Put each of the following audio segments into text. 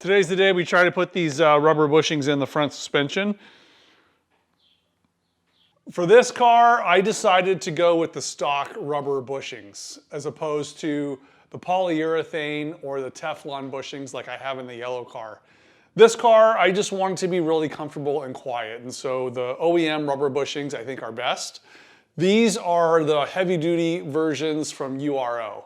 Today's the day we try to put these rubber bushings in the front suspension. For this car, I decided to go with the stock rubber bushings as opposed to the polyurethane or the Teflon bushings like I have in the yellow car. This car, I just wanted to be really comfortable and quiet, and so the OEM rubber bushings I think are best. These are the heavy-duty versions from URO.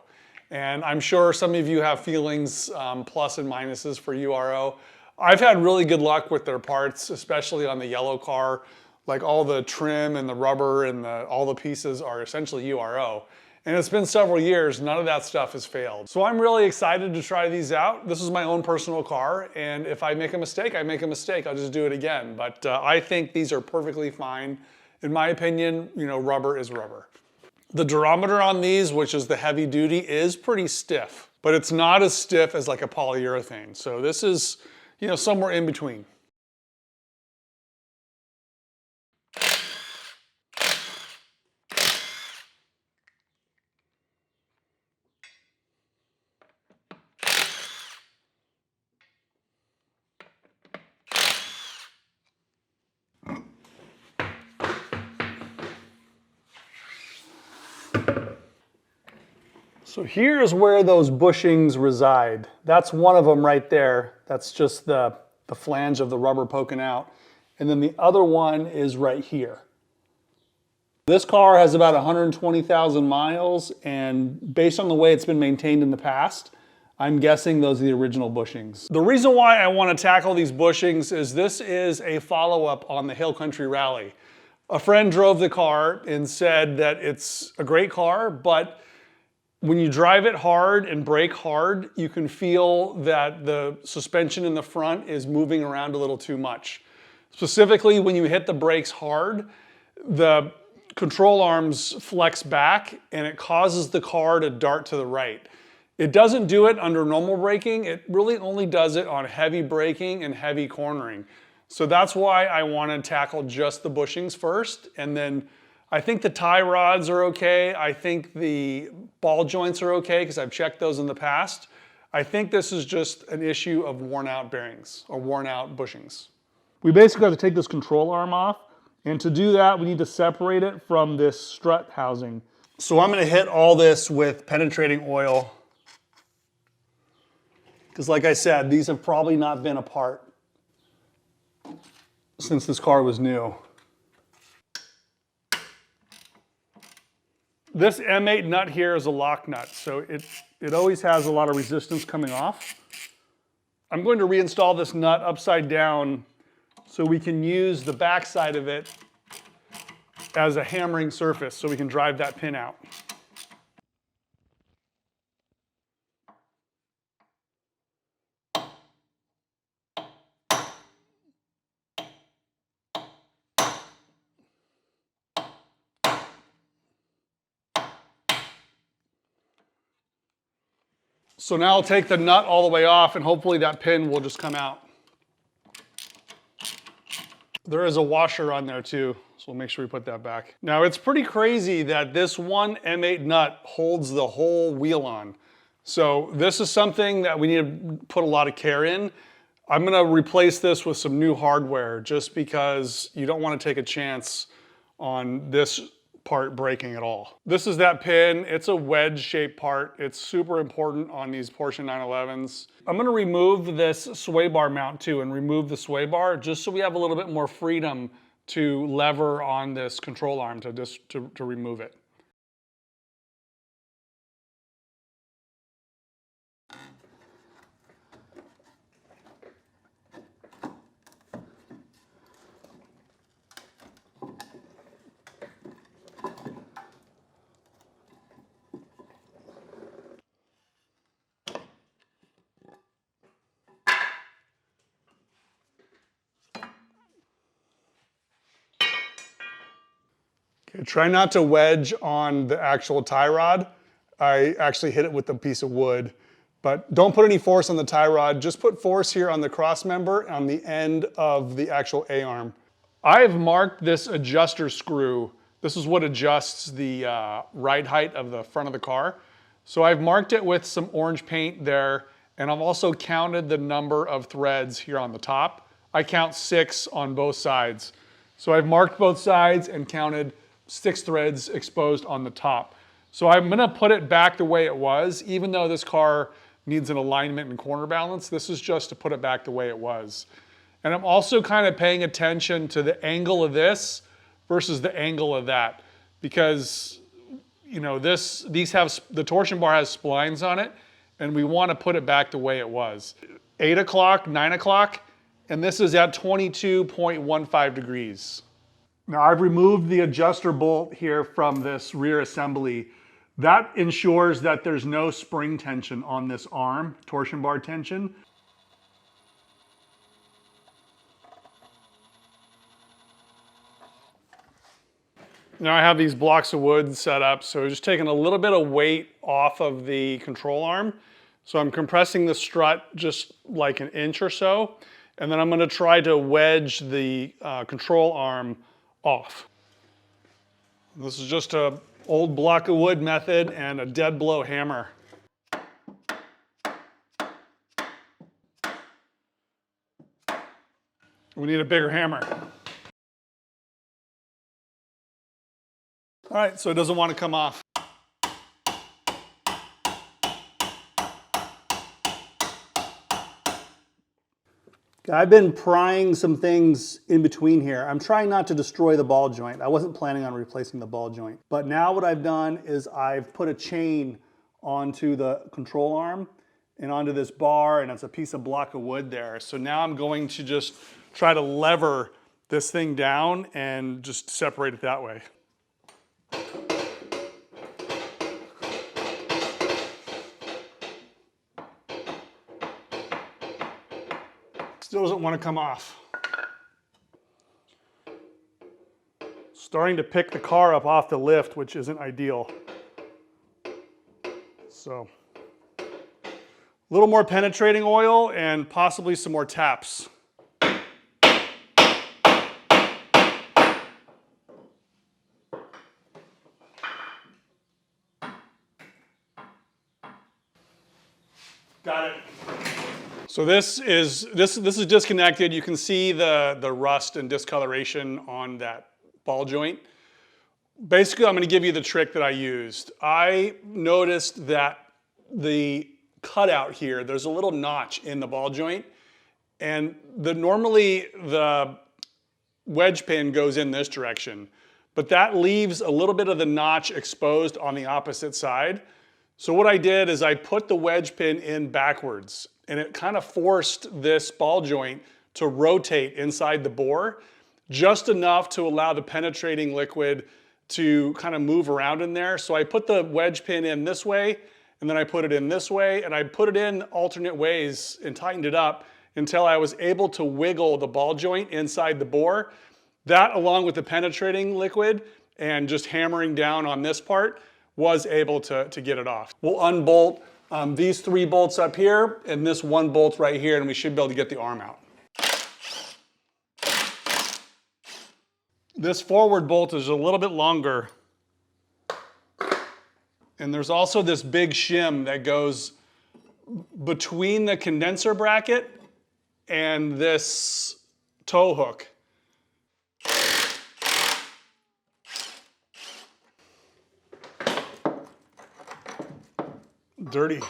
And I'm sure some of you have feelings, plus and minuses for URO. I've had really good luck with their parts, especially on the yellow car. Like all the trim and the rubber and all the pieces are essentially URO. And it's been several years, none of that stuff has failed. So I'm really excited to try these out. This is my own personal car, and if I make a mistake, I make a mistake. I'll just do it again. But I think these are perfectly fine. In my opinion, you know, rubber is rubber. The durometer on these, which is the heavy duty, is pretty stiff, but it's not as stiff as like a polyurethane. So this is, you know, somewhere in between. So here's where those bushings reside. That's one of them right there. That's just the flange of the rubber poking out. And then the other one is right here. This car has about 120,000 miles, and based on the way it's been maintained in the past, I'm guessing those are the original bushings. The reason why I want to tackle these bushings is this is a follow-up on the Hill Country Rally. A friend drove the car and said that it's a great car, but when you drive it hard and brake hard, you can feel that the suspension in the front is moving around a little too much. Specifically, when you hit the brakes hard, the control arms flex back and it causes the car to dart to the right. It doesn't do it under normal braking. It really only does it on heavy braking and heavy cornering. So that's why I want to tackle just the bushings first, and then I think the tie rods are okay. I think the ball joints are okay because I've checked those in the past. I think this is just an issue of worn out bearings or worn out bushings. We basically have to take this control arm off, and to do that we need to separate it from this strut housing. So I'm going to hit all this with penetrating oil because, like I said, these have probably not been apart since this car was new. This M8 nut here is a lock nut, so it always has a lot of resistance coming off. I'm going to reinstall this nut upside down so we can use the back side of it as a hammering surface so we can drive that pin out. So now I'll take the nut all the way off and hopefully that pin will just come out. There is a washer on there too, so we'll make sure we put that back. Now it's pretty crazy that this one M8 nut holds the whole wheel on. So this is something that we need to put a lot of care in. I'm gonna replace this with some new hardware just because you don't want to take a chance on this part breaking at all. This is that pin. It's a wedge shaped part. It's super important on these Porsche 911s. I'm going to remove this sway bar mount too and remove the sway bar just so we have a little bit more freedom to lever on this control arm to remove it. Okay, try not to wedge on the actual tie rod. I actually hit it with a piece of wood, but don't put any force on the tie rod. Just put force here on the cross member on the end of the actual A-arm. I've marked this adjuster screw. This is what adjusts the ride height of the front of the car. So I've marked it with some orange paint there, And I've also counted the number of threads here on the top. I count 6 on both sides. So I've marked both sides and counted 6 threads exposed on the top. So I'm gonna put it back the way it was, even though this car needs an alignment and corner balance. This is just to put it back the way it was. And I'm also kind of paying attention to the angle of this versus the angle of that, because you know, the torsion bar has splines on it, and we want to put it back the way it was. 8 o'clock, 9 o'clock, and this is at 22.15 degrees. Now I've removed the adjuster bolt here from this rear assembly. That ensures that there's no spring tension on this arm, torsion bar tension. Now I have these blocks of wood set up, so just taking a little bit of weight off of the control arm. So I'm compressing the strut just like an inch or so, and then I'm going to try to wedge the control arm off. This is just an old block of wood method and a dead blow hammer. We need a bigger hammer. All right, so it doesn't want to come off. I've been prying some things in between here. I'm trying not to destroy the ball joint. I wasn't planning on replacing the ball joint. But now what I've done is I've put a chain onto the control arm and onto this bar, and it's a piece of block of wood there. So now I'm going to just try to lever this thing down and just separate it that way. Still doesn't want to come off. Starting to pick the car up off the lift, which isn't ideal. So, a little more penetrating oil and possibly some more taps. Got it. So this is disconnected. You can see the rust and discoloration on that ball joint. Basically, I'm going to give you the trick that I used. I noticed that the cutout here, there's a little notch in the ball joint, and normally the wedge pin goes in this direction, but that leaves a little bit of the notch exposed on the opposite side. So what I did is I put the wedge pin in backwards, and it kind of forced this ball joint to rotate inside the bore just enough to allow the penetrating liquid to kind of move around in there. So I put the wedge pin in this way, and then I put it in this way, and I put it in alternate ways and tightened it up until I was able to wiggle the ball joint inside the bore. That, along with the penetrating liquid and just hammering down on this part, was able to get it off. We'll unbolt these 3 bolts up here and this 1 bolt right here, and we should be able to get the arm out. This forward bolt is a little bit longer, and there's also this big shim that goes between the condenser bracket and this tow hook. Dirty.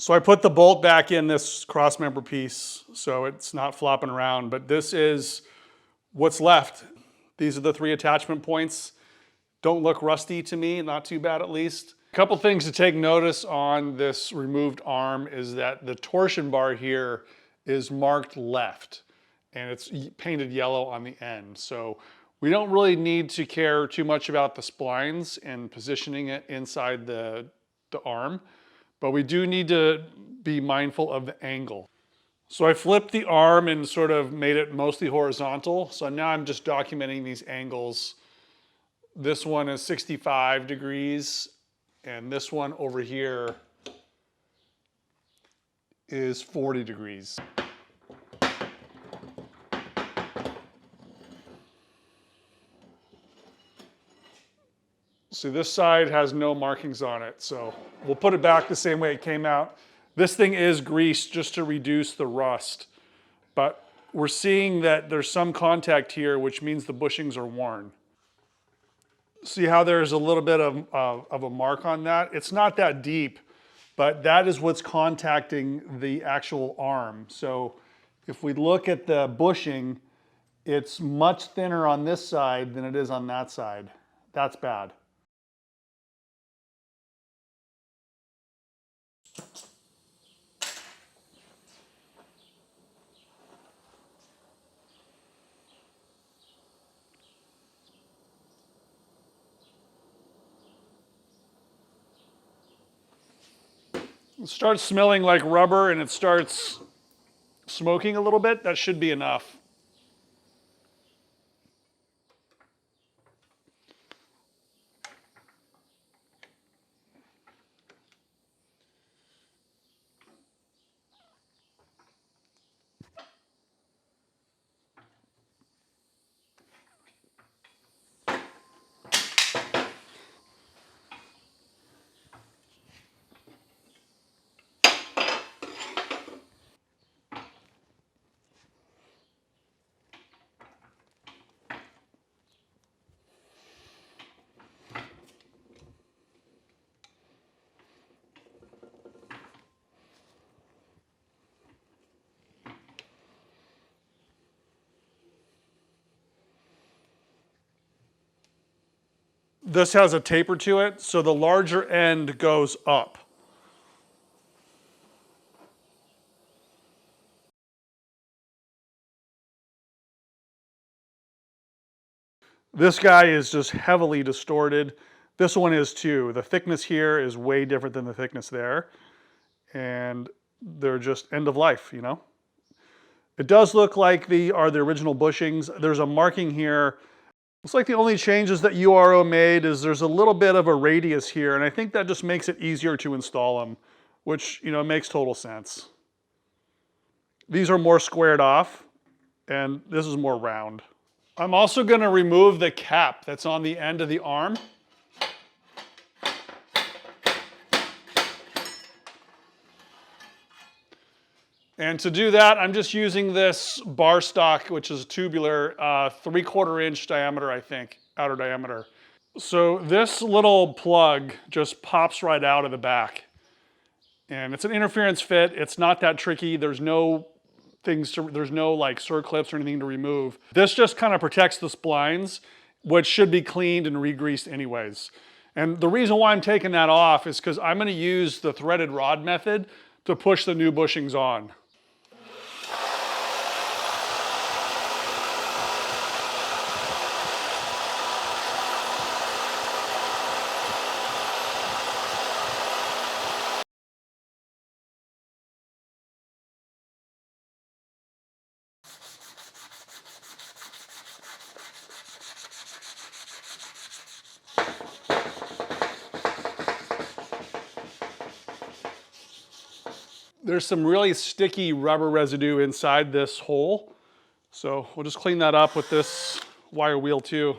So I put the bolt back in this cross member piece so it's not flopping around, but this is what's left. These are the 3 attachment points. Don't look rusty to me, not too bad at least. A couple things to take notice on this removed arm is that the torsion bar here is marked left, and it's painted yellow on the end. So we don't really need to care too much about the splines and positioning it inside the arm, but we do need to be mindful of the angle. So I flipped the arm and sort of made it mostly horizontal. So now I'm just documenting these angles. This one is 65 degrees, and this one over here is 40 degrees. See, this side has no markings on it, so we'll put it back the same way it came out. This thing is greased just to reduce the rust, but we're seeing that there's some contact here, which means the bushings are worn. See how there's a little bit of a mark on that? It's not that deep, but that is what's contacting the actual arm. So if we look at the bushing, it's much thinner on this side than it is on that side. That's bad. It starts smelling like rubber and it starts smoking a little bit. That should be enough. This has a taper to it, so the larger end goes up. This guy is just heavily distorted. This one is too. The thickness here is way different than the thickness there. And they're just end of life, you know? It does look like the original bushings. There's a marking here. Looks like the only changes that URO made is there's a little bit of a radius here, and I think that just makes it easier to install them, which, you know, makes total sense. These are more squared off, and this is more round. I'm also going to remove the cap that's on the end of the arm. And to do that, I'm just using this bar stock, which is tubular, 3/4 inch diameter, I think, outer diameter. So this little plug just pops right out of the back. And it's an interference fit. It's not that tricky. There's no like circlips or anything to remove. This just kind of protects the splines, which should be cleaned and re-greased anyways. And the reason why I'm taking that off is because I'm going to use the threaded rod method to push the new bushings on. There's some really sticky rubber residue inside this hole. So we'll just clean that up with this wire wheel too.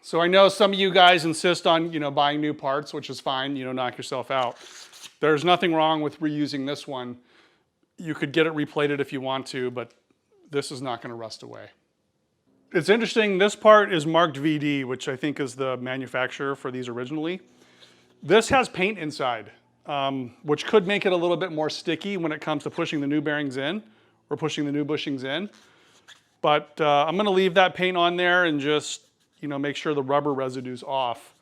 So I know some of you guys insist on, buying new parts, which is fine, knock yourself out. There's nothing wrong with reusing this one. You could get it replated if you want to, but this is not going to rust away. It's interesting, this part is marked VD, which I think is the manufacturer for these originally. This has paint inside, which could make it a little bit more sticky when it comes to pushing the new bearings in or pushing the new bushings in. But I'm going to leave that paint on there and just make sure the rubber residue's off.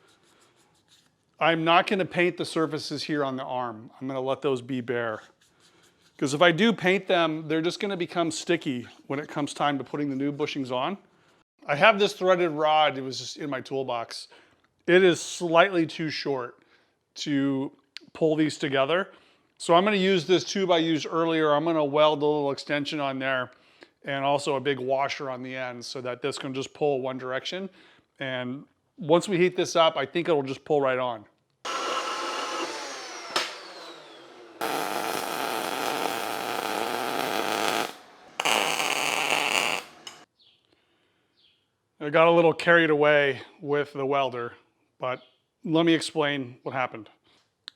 I'm not going to paint the surfaces here on the arm. I'm going to let those be bare. Because if I do paint them, they're just going to become sticky when it comes time to putting the new bushings on. I have this threaded rod. It was just in my toolbox. It is slightly too short to pull these together. So I'm going to use this tube I used earlier. I'm going to weld a little extension on there and also a big washer on the end so that this can just pull one direction. And once we heat this up, I think it'll just pull right on. I got a little carried away with the welder, but let me explain what happened.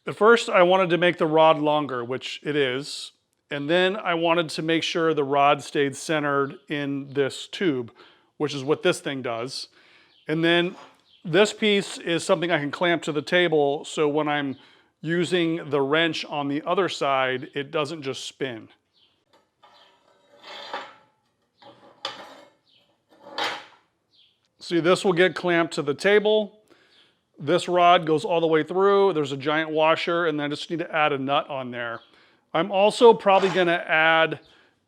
At first, I wanted to make the rod longer, which it is, and then I wanted to make sure the rod stayed centered in this tube, which is what this thing does. And then this piece is something I can clamp to the table, so when I'm using the wrench on the other side, it doesn't just spin. See, this will get clamped to the table. This rod goes all the way through. There's a giant washer, and then I just need to add a nut on there. I'm also probably going to add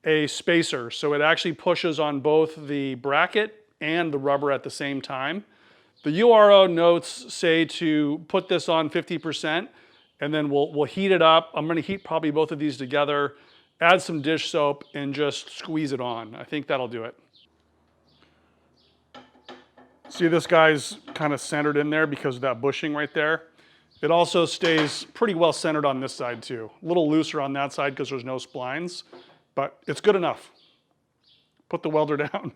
a spacer, so it actually pushes on both the bracket and the rubber at the same time. The URO notes say to put this on 50%, and then we'll heat it up. I'm going to heat probably both of these together, add some dish soap, and just squeeze it on. I think that'll do it. See, this guy's kind of centered in there because of that bushing right there. It also stays pretty well centered on this side too. A little looser on that side because there's no splines, but it's good enough. Put the welder down.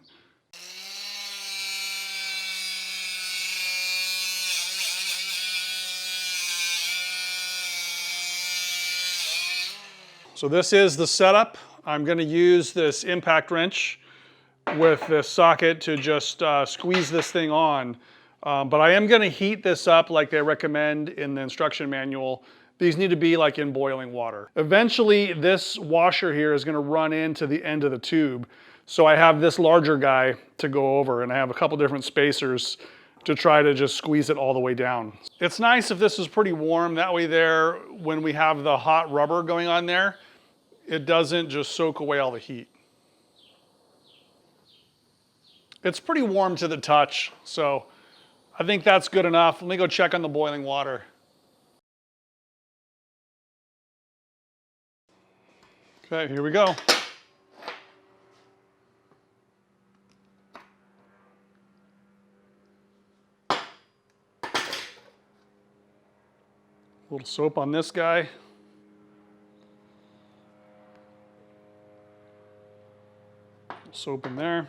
So this is the setup. I'm going to use this impact wrench with this socket to just squeeze this thing on. But I am going to heat this up like they recommend in the instruction manual. These need to be like in boiling water. Eventually, this washer here is going to run into the end of the tube. So I have this larger guy to go over, and I have a couple different spacers to try to just squeeze it all the way down. It's nice if this is pretty warm. That way there, when we have the hot rubber going on there, it doesn't just soak away all the heat. It's pretty warm to the touch, so I think that's good enough. Let me go check on the boiling water. Okay, here we go. A little soap on this guy. Soap in there.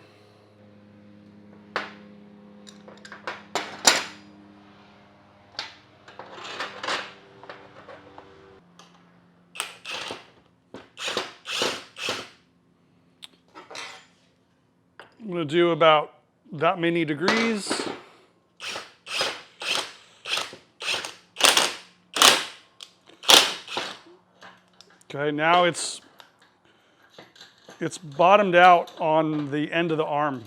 I'm going to do about that many degrees. Okay, now it's bottomed out on the end of the arm.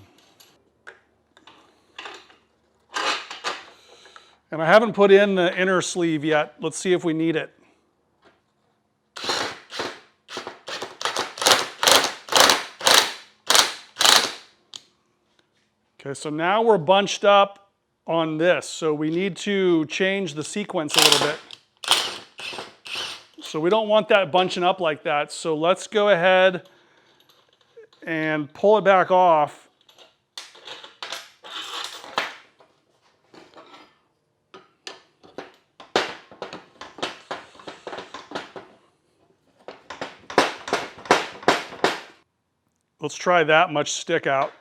And I haven't put in the inner sleeve yet. Let's see if we need it. Okay, so now we're bunched up on this, so we need to change the sequence a little bit. So we don't want that bunching up like that, so let's go ahead and pull it back off. Let's try that much stick out.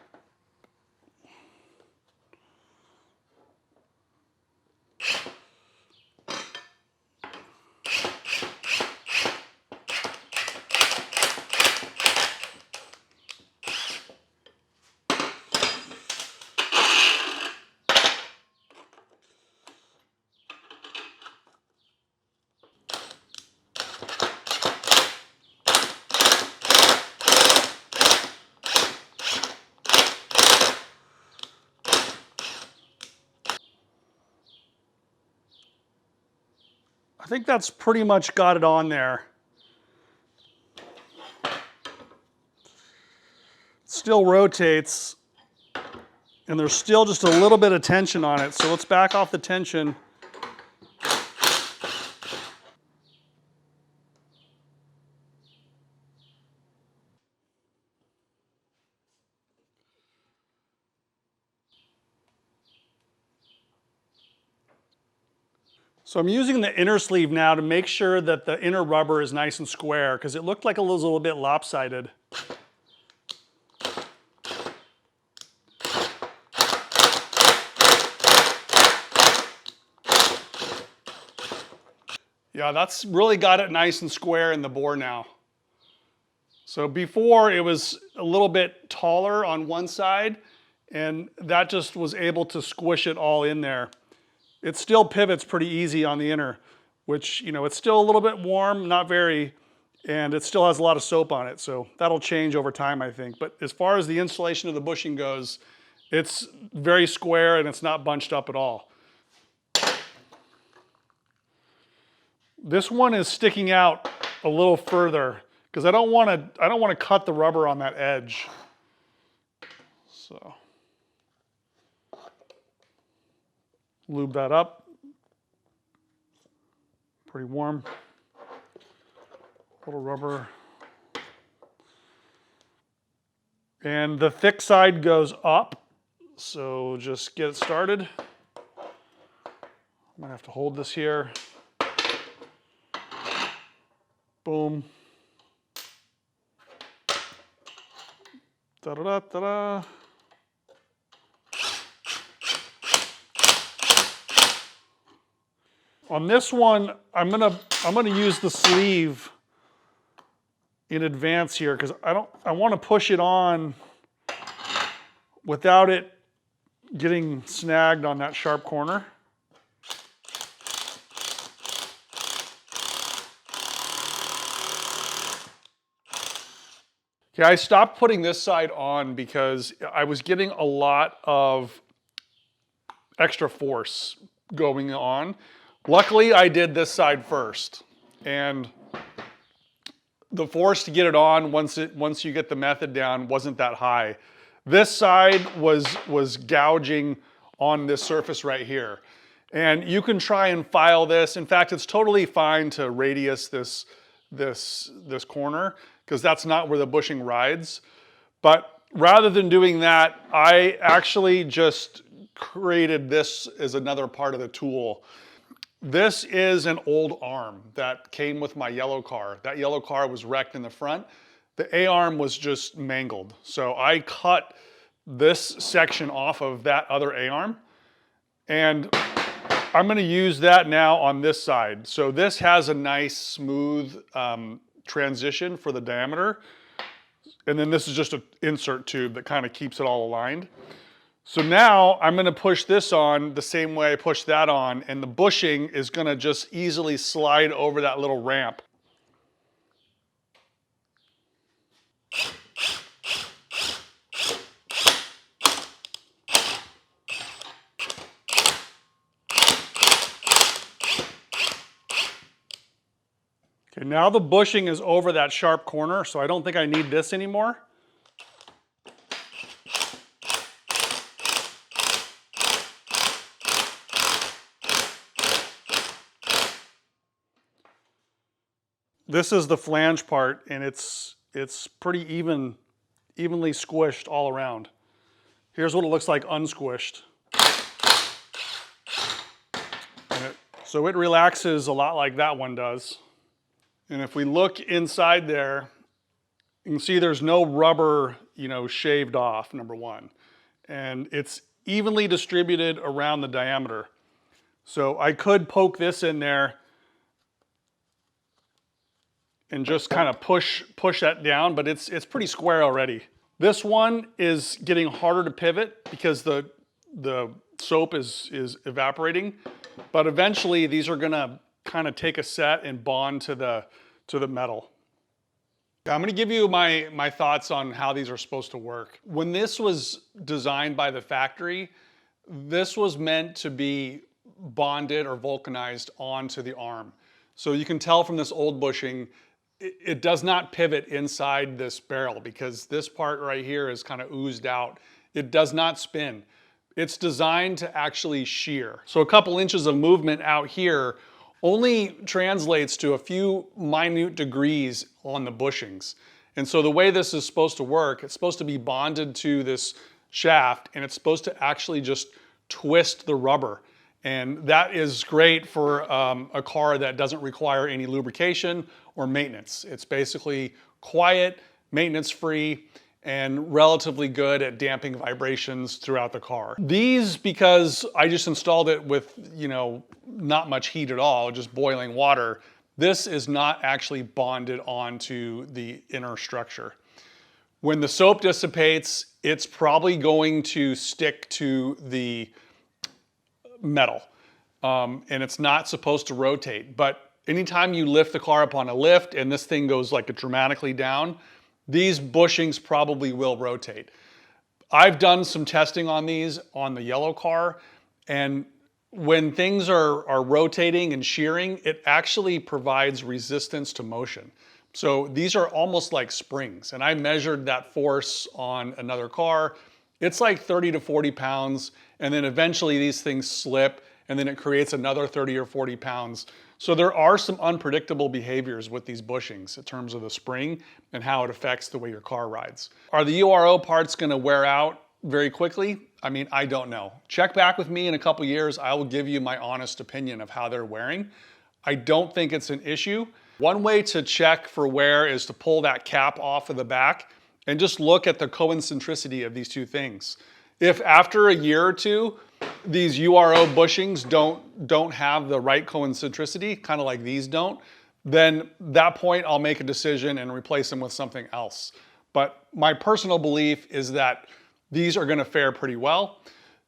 I think that's pretty much got it on there. It still rotates, and there's still just a little bit of tension on it, so let's back off the tension. So I'm using the inner sleeve now to make sure that the inner rubber is nice and square, because it looked like it was a little bit lopsided. Yeah, that's really got it nice and square in the bore now. So before it was a little bit taller on one side, and that just was able to squish it all in there. It still pivots pretty easy on the inner, which, you know, it's still a little bit warm, not very, and it still has a lot of soap on it, so that'll change over time, I think. But as far as the installation of the bushing goes, it's very square and it's not bunched up at all. This one is sticking out a little further because I don't want to cut the rubber on that edge. So lube that up. Pretty warm. Little rubber. And the thick side goes up. So just get it started. I'm gonna have to hold this here. Boom. Da-da-da-da-da. On this one, I'm gonna use the sleeve in advance here because I want to push it on without it getting snagged on that sharp corner. Okay, I stopped putting this side on because I was getting a lot of extra force going on. Luckily, I did this side first, and the force to get it on once you get the method down wasn't that high. This side was gouging on this surface right here, and you can try and file this. In fact, it's totally fine to radius this corner, because that's not where the bushing rides. But rather than doing that, I actually just created this as another part of the tool. This is an old arm that came with my yellow car. That yellow car was wrecked in the front. The A-arm was just mangled. So I cut this section off of that other A-arm, and I'm gonna use that now on this side. So this has a nice smooth transition for the diameter. And then this is just an insert tube that kind of keeps it all aligned. So now I'm gonna push this on the same way I pushed that on, and the bushing is gonna just easily slide over that little ramp. Okay, now the bushing is over that sharp corner, so I don't think I need this anymore. This is the flange part, and it's pretty evenly squished all around. Here's what it looks like unsquished. So it relaxes a lot like that one does. And if we look inside there, you can see there's no rubber, shaved off, number one. And it's evenly distributed around the diameter. So I could poke this in there and just kind of push that down, but it's pretty square already. This one is getting harder to pivot because the soap is evaporating, but eventually these are gonna kind of take a set and bond to the metal. I'm gonna give you my thoughts on how these are supposed to work. When this was designed by the factory, this was meant to be bonded or vulcanized onto the arm. So you can tell from this old bushing, it does not pivot inside this barrel because this part right here is kind of oozed out. It does not spin. It's designed to actually shear. So a couple inches of movement out here only translates to a few minute degrees on the bushings. And so the way this is supposed to work, it's supposed to be bonded to this shaft, and it's supposed to actually just twist the rubber. And that is great for a car that doesn't require any lubrication or maintenance. It's basically quiet, maintenance-free, and relatively good at damping vibrations throughout the car. These, because I just installed it with, not much heat at all, just boiling water, this is not actually bonded onto the inner structure. When the soap dissipates, it's probably going to stick to the metal, and it's not supposed to rotate. But anytime you lift the car up on a lift and this thing goes like dramatically down, these bushings probably will rotate. I've done some testing on these on the yellow car, and when things are rotating and shearing, it actually provides resistance to motion. So these are almost like springs, and I measured that force on another car. It's like 30 to 40 pounds, and then eventually these things slip, and then it creates another 30 or 40 pounds. So there are some unpredictable behaviors with these bushings in terms of the spring and how it affects the way your car rides. Are the URO parts gonna wear out very quickly? I mean, I don't know. Check back with me in a couple years. I will give you my honest opinion of how they're wearing. I don't think it's an issue. One way to check for wear is to pull that cap off of the back and just look at the concentricity of these two things. If after a year or two, these URO bushings don't have the right concentricity, kind of like these don't, then at that point I'll make a decision and replace them with something else. But my personal belief is that these are gonna fare pretty well.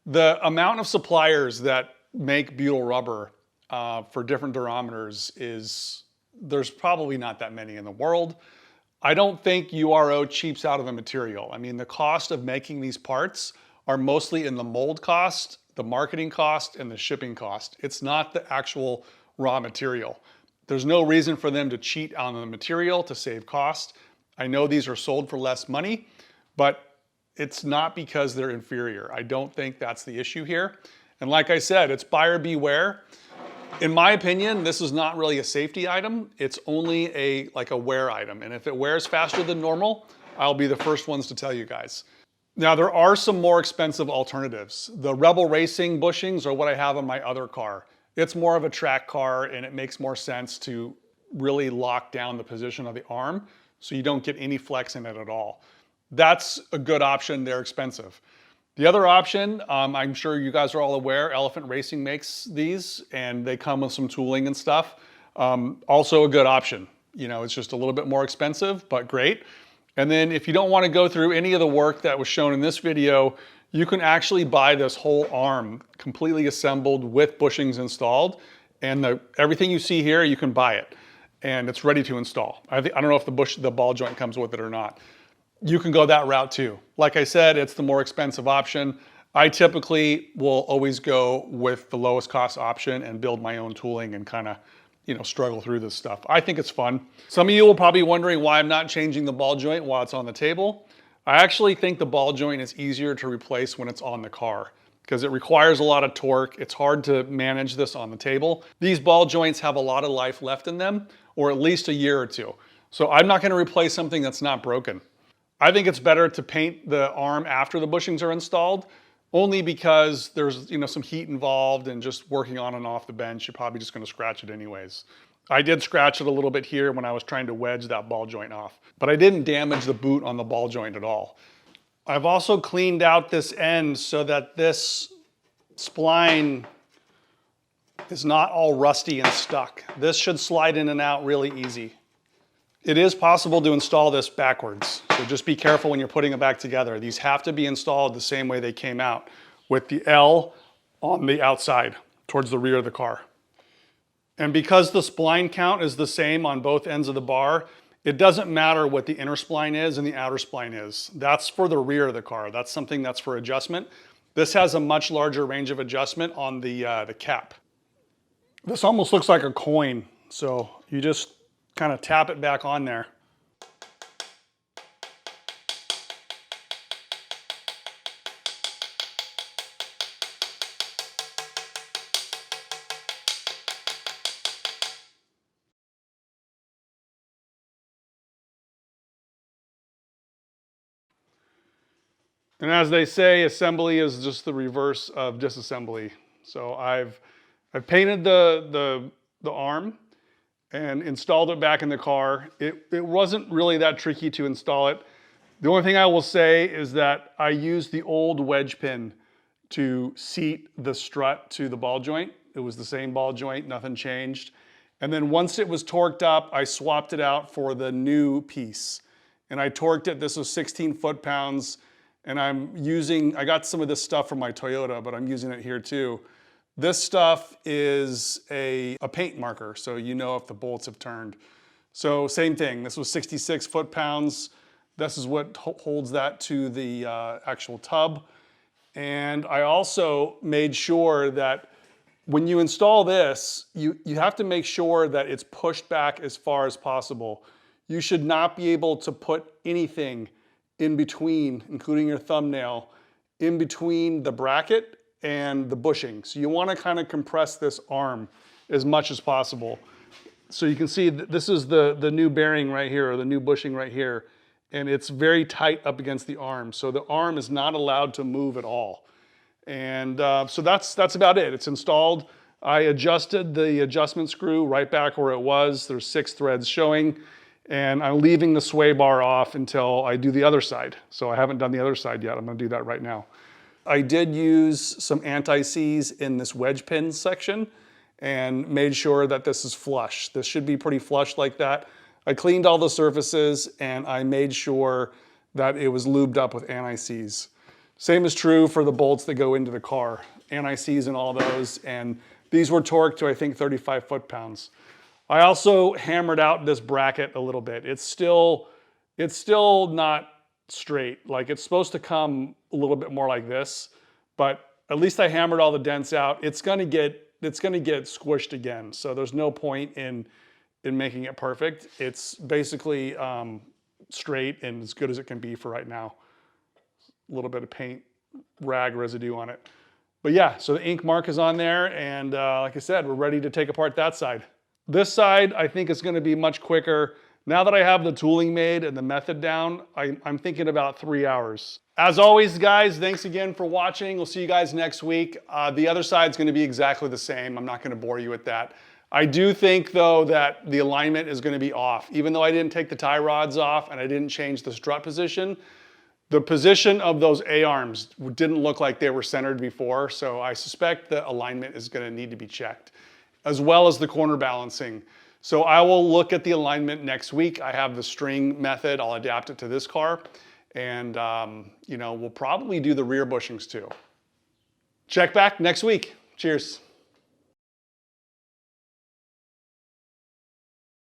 The amount of suppliers that make butyl rubber for different durometers there's probably not that many in the world. I don't think URO cheaps out of the material. I mean, the cost of making these parts are mostly in the mold cost, the marketing cost, and the shipping cost. It's not the actual raw material. There's no reason for them to cheat on the material to save cost. I know these are sold for less money, but it's not because they're inferior. I don't think that's the issue here. And like I said, it's buyer beware. In my opinion, this is not really a safety item. It's only like a wear item. And if it wears faster than normal, I'll be the first ones to tell you guys. Now, there are some more expensive alternatives. The Rebel Racing bushings are what I have on my other car. It's more of a track car, and it makes more sense to really lock down the position of the arm so you don't get any flex in it at all. That's a good option. They're expensive. The other option, I'm sure you guys are all aware, Elephant Racing makes these, and they come with some tooling and stuff. Also a good option. It's just a little bit more expensive, but great. And then if you don't want to go through any of the work that was shown in this video, you can actually buy this whole arm completely assembled with bushings installed. And everything you see here, you can buy it. And it's ready to install. I don't know if the ball joint comes with it or not. You can go that route too. Like I said, it's the more expensive option. I typically will always go with the lowest cost option and build my own tooling and kind of, struggle through this stuff. I think it's fun. Some of you will probably be wondering why I'm not changing the ball joint while it's on the table. I actually think the ball joint is easier to replace when it's on the car because it requires a lot of torque. It's hard to manage this on the table. These ball joints have a lot of life left in them, or at least a year or two. So I'm not going to replace something that's not broken. I think it's better to paint the arm after the bushings are installed, only because there's some heat involved, and just working on and off the bench, you're probably just going to scratch it anyways. I did scratch it a little bit here when I was trying to wedge that ball joint off, but I didn't damage the boot on the ball joint at all. I've also cleaned out this end so that this spline is not all rusty and stuck. This should slide in and out really easy. It is possible to install this backwards, so just be careful when you're putting it back together. These have to be installed the same way they came out, with the L on the outside, towards the rear of the car. And because the spline count is the same on both ends of the bar, it doesn't matter what the inner spline is and the outer spline is. That's for the rear of the car. That's something that's for adjustment. This has a much larger range of adjustment on the cap. This almost looks like a coin, so you just kind of tap it back on there. And as they say, assembly is just the reverse of disassembly. So I've painted the arm and installed it back in the car. It wasn't really that tricky to install it. The only thing I will say is that I used the old wedge pin to seat the strut to the ball joint. It was the same ball joint, nothing changed. And then once it was torqued up, I swapped it out for the new piece. And I torqued it, this was 16 foot-pounds, and I got some of this stuff from my Toyota, but I'm using it here too. This stuff is a paint marker, so you know if the bolts have turned. So same thing, this was 66 foot-pounds. This is what holds that to the actual tub. And I also made sure that when you install this, you have to make sure that it's pushed back as far as possible. You should not be able to put anything in between, including your thumbnail, in between the bracket and the bushing. So you want to kind of compress this arm as much as possible. So you can see that this is the new bearing right here, or the new bushing right here. And it's very tight up against the arm. So the arm is not allowed to move at all. And so that's about it. It's installed. I adjusted the adjustment screw right back where it was. There's 6 threads showing. And I'm leaving the sway bar off until I do the other side. So I haven't done the other side yet. I'm gonna do that right now. I did use some anti-seize in this wedge pin section and made sure that this is flush. This should be pretty flush like that. I cleaned all the surfaces and I made sure that it was lubed up with anti-seize. Same is true for the bolts that go into the car. Anti-seize in all those, and these were torqued to I think 35 foot-pounds. I also hammered out this bracket a little bit. It's still not straight. Like it's supposed to come a little bit more like this, but at least I hammered all the dents out. It's gonna get squished again. So there's no point in making it perfect. It's basically straight and as good as it can be for right now. A little bit of paint rag residue on it. But yeah, so the ink mark is on there, and like I said, we're ready to take apart that side. This side, I think is gonna be much quicker. Now that I have the tooling made and the method down, I'm thinking about 3 hours. As always, guys, thanks again for watching. We'll see you guys next week. The other side's gonna be exactly the same. I'm not gonna bore you with that. I do think though that the alignment is gonna be off. Even though I didn't take the tie rods off and I didn't change the strut position, the position of those A-arms didn't look like they were centered before, so I suspect the alignment is gonna need to be checked, as well as the corner balancing. So I will look at the alignment next week. I have the string method, I'll adapt it to this car, and you know, we'll probably do the rear bushings too. Check back next week. Cheers.